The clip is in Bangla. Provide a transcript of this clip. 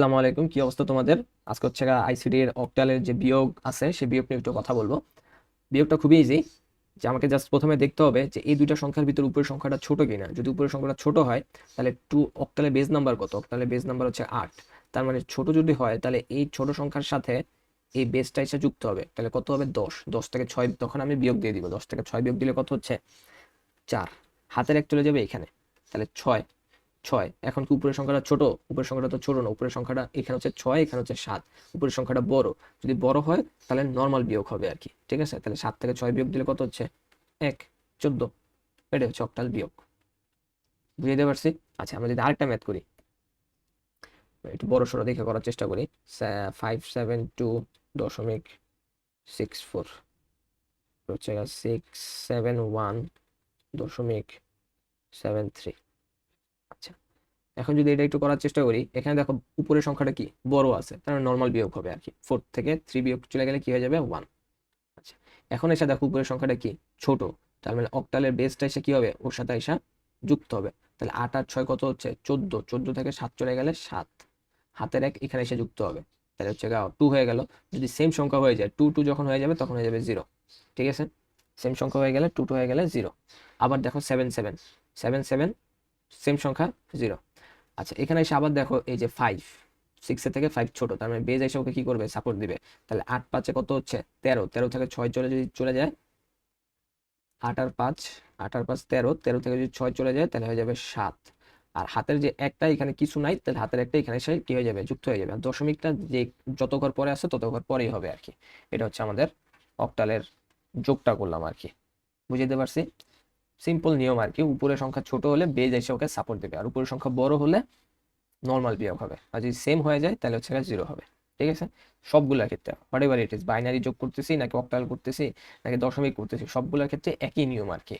আসসালামু আলাইকুম, কি অবস্থা তোমাদের? আজকে হচ্ছে আইসিডি এর অক্টালের যে বিয়োগ আছে সেই বিয়োগ নিয়ে একটু কথা বলবো। বিয়োগটা খুবই ইজি। যে আমাকে জাস্ট প্রথমে দেখতে হবে যে এই দুইটা সংখ্যার ভিতর উপরের সংখ্যাটা ছোট কিনা। যদি উপরের সংখ্যাটা ছোট হয় তাহলে টু অক্টালের বেজ নাম্বার কত? অক্টালের বেজ নাম্বার হচ্ছে 8। তার মানে ছোট যদি হয় তাহলে এই ছোট সংখ্যার সাথে এই বেজটা এসে যুক্ত হবে, তাহলে কত হবে? 10। 10 থেকে 6 তখন আমি বিয়োগ দিয়ে দিব। 10 থেকে 6 বিয়োগ দিলে কত হচ্ছে? 4। হাতের এক চলে যাবে এখানে, তাহলে 6। 6 এখন কি উপরের সংখ্যাটা ছোট? উপরের সংখ্যাটা তো ছোট না, উপরের সংখ্যাটা এখানে হচ্ছে 6, এখানে হচ্ছে 7। উপরের সংখ্যাটা বড়। যদি বড় হয় তাহলে নর্মাল বিয়োগ হবে আর কি, ঠিক আছে? তাহলে 7 থেকে 6 বিয়োগ দিলে কত হচ্ছে? 1। 14। এটা হচ্ছে অক্টাল বিয়োগ। বুঝে দিতে পারছি? আচ্ছা, আমরা যদি আরেকটা ম্যাথ করি, একটু বড় সড়ো দেখে করার চেষ্টা করি। 572.64 হচ্ছে 671.73। আচ্ছা, এখন যদি এটা একটু করার চেষ্টা করি, এখানে দেখো উপরের সংখ্যাটা কি বড় আছে, তার মানে নর্মাল বিয়োগ হবে আর কি। 4 থেকে 3 বিয়োগ চলে গেলে কি হয়ে যাবে? 1। আচ্ছা, এখন এসে দেখো উপরের সংখ্যাটা কি ছোট, তার মানে অক্টালের বেসটা এসে কি হবে? ওর সাথে এসে যুক্ত হবে। তাহলে 8 আর 6 কত হচ্ছে? 14। 14 থেকে 7 চলে গেলে 7। হাতের এক এখানে এসে যুক্ত হবে, তাহলে হচ্ছে 2 হয়ে গেল। যদি সেম সংখ্যা হয়ে যায়, 2 2 যখন হয়ে যাবে তখন হয়ে যাবে 0। ঠিক আছে, সেম সংখ্যা হয়ে গেলে 2 2 হয়ে গেলে 0। আবার দেখো 7 7 7 7 সেম সংখ্যা 0। আচ্ছা, এখানে এসে আবার দেখো এই যে 5, 6 এর থেকে 5 ছোট, তার মানে বেজ এসে ওকে কি করবে? সাপোর্ট দিবে। তাহলে 8 5 কত হচ্ছে? 13। 13 থেকে 6 চলে যদি চলে যায়, 8 আর 5, 8 আর 5 13, 13 থেকে যদি 6 চলে যায় তাহলে হয়ে যাবে 7। আর হাতের যে একটা এখানে কিছু নাই, তাহলে হাতের একটা এখানে এসে কি হয়ে যাবে? যুক্ত হয়ে যাবে। আর দশমিকটা যে যত ঘর পরে আছে তত ঘর পরেই হবে আর কি। এটা হচ্ছে আমাদের অক্টালের যোগটা করলাম আর কি। বুঝতে পারছি? সিম্পল নিয়ম আর কি। উপরের সংখ্যা ছোট হলে বেজ এসে ওকে সাপোর্ট দেবে, আর উপরের সংখ্যা বড় হলে নর্মাল বিয়োগ হবে। আর যদি সেম হয়ে যায় তাহলে হচ্ছে 0 হবে। ঠিক আছে, সবগুলোর ক্ষেত্রে what ever it is, binary যোগ করতেছি নাকি অক্টাল করতেছি নাকি দশমিক করতেছি, সবগুলোর ক্ষেত্রে একই নিয়ম আর কি।